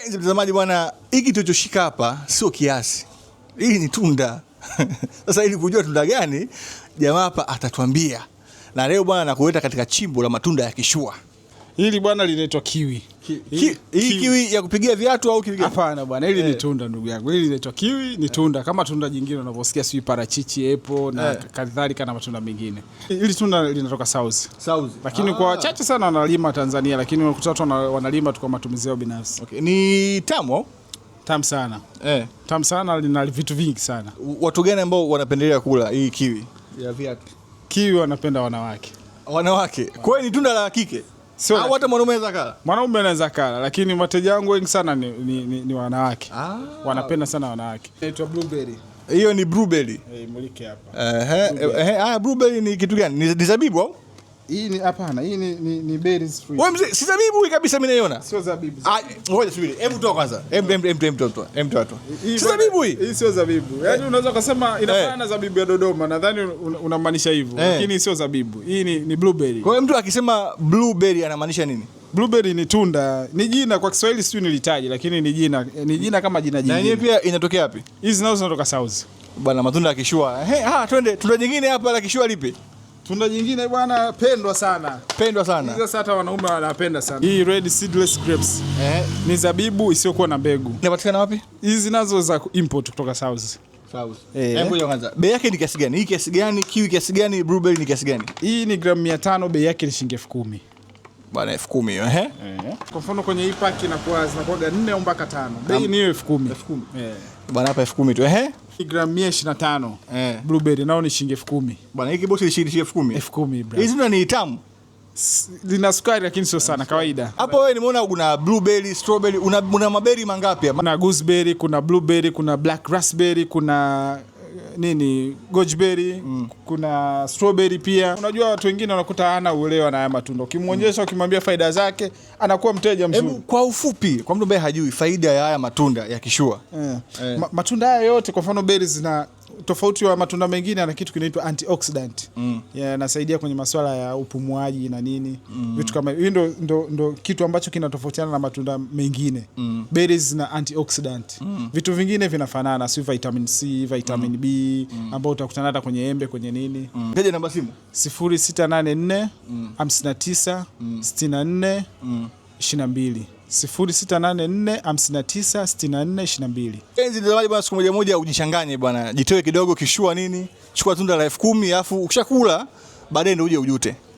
Mpenzi mtazamaji bwana, hiki tulichoshika hapa sio kiasi. Hili ni tunda. Sasa ili kujua tunda gani, jamaa hapa atatuambia. Na leo bwana nakuleta katika chimbo la matunda ya kishua. Hili bwana linaitwa kiwi. Hii kiwi ya kupigia viatu au kiwi gani? Hapana bwana, hili ni tunda ndugu yangu. Hili linaitwa kiwi, ni tunda kama tunda jingine unavyosikia sio parachichi, apple na kadhalika na matunda mengine. Hili tunda linatoka South. Lakini kwa wachache sana wanalima Tanzania, lakini unakuta watu wanalima tu kwa matumizi yao binafsi. Okay. Ni tamu? Tamu sana. Tamu sana, lina vitu vingi sana. Watu gani ambao wanapendelea kula hii kiwi ya viatu? Kiwi wanapenda wanawake. Wanawake. Kwa hiyo ni tunda la kike. Sio hata mwanaume anaweza kula. Mwanaume anaweza kula, lakini wateja wangu wengi sana ni wanawake. Wanapenda sana wanawake. Inaitwa blueberry. Hiyo ni blueberry. Mulike hapa. Blueberry ni kitu gani? Ni zabibu au? Hii ni hapana, hii ni berries fruit. Wewe mzee, si zabibu hii kabisa mimi naiona. Sio zabibu. Ngoja subiri. Hebu toa kwanza. Hebu toa. Si zabibu hii. Hii sio zabibu. Yaani unaweza kusema inafanana na zabibu ya Dodoma. Nadhani unamaanisha hivyo. Lakini sio zabibu. Hii ni blueberry. Kwa hiyo mtu akisema blueberry anamaanisha nini? Blueberry ni tunda. Ni jina kwa Kiswahili sio nilitaji, lakini ni jina kama jina jingine. Na yenyewe pia inatokea wapi? Hizi nazo zinatoka South. Bwana matunda ya kishua. Twende. Tunda jingine hapa la kishua lipi? Tunda jingine bwana pendwa sana. Hizi sasa hata wanaume wanapenda sana. Hii red seedless grapes. Ni zabibu isiyokuwa na mbegu. Inapatikana wapi? Hizi nazo za import kutoka South. Hebu kwanza. Bei yake ni kiasi gani? Hii kiasi gani? Kiwi kiasi gani? Blueberry ni kiasi gani? Hii ni gramu 500, bei yake ni shilingi 10,000. Bwana 10,000 hiyo, Kwa mfano kwenye hii pack zinakuwa 4 au mpaka 5. Bei ni 10,000. Bwana hapa 10,000 tu, Gramu 125. Blueberry nao ni shilingi 10,000. Bwana hiki bosi ni shilingi 10,000. 10,000 bro. Hizi ni tamu. Lina sukari lakini sio sana, kawaida. Hapo wewe nimeona kuna blueberry, strawberry, una maberi mangapi hapa? Kuna gooseberry, kuna blueberry, kuna black raspberry, kuna goji, kuna strawberry pia. Unajua watu wengine wanakuta hana uelewa na haya matunda. Ukimwonyesha, ukimwambia faida zake, anakuwa mteja mzuri. Hebu kwa ufupi, kwa mtu ambaye hajui faida ya haya matunda ya kishua. Matunda haya yote, kwa mfano berries, na tofauti wa matunda mengine, ana kitu kinaitwa antioxidant. Yanasaidia kwenye masuala ya upumuaji na nini. Vitu kama hiyo ndo kitu ambacho kinatofautiana na matunda mengine. Berries na antioxidant. Vitu vingine vinafanana, si vitamin C, vitamin B, ambao utakutana hata kwenye embe, kwenye nini. Taja namba simu. 0684 59 64 22. 0684 59 64 22. Penzi mtazamaji bwana, siku moja ujichanganye bwana. Jitoe kidogo kishua nini? Chukua tunda la 10,000 alafu ukishakula baadaye ndio uje ujute.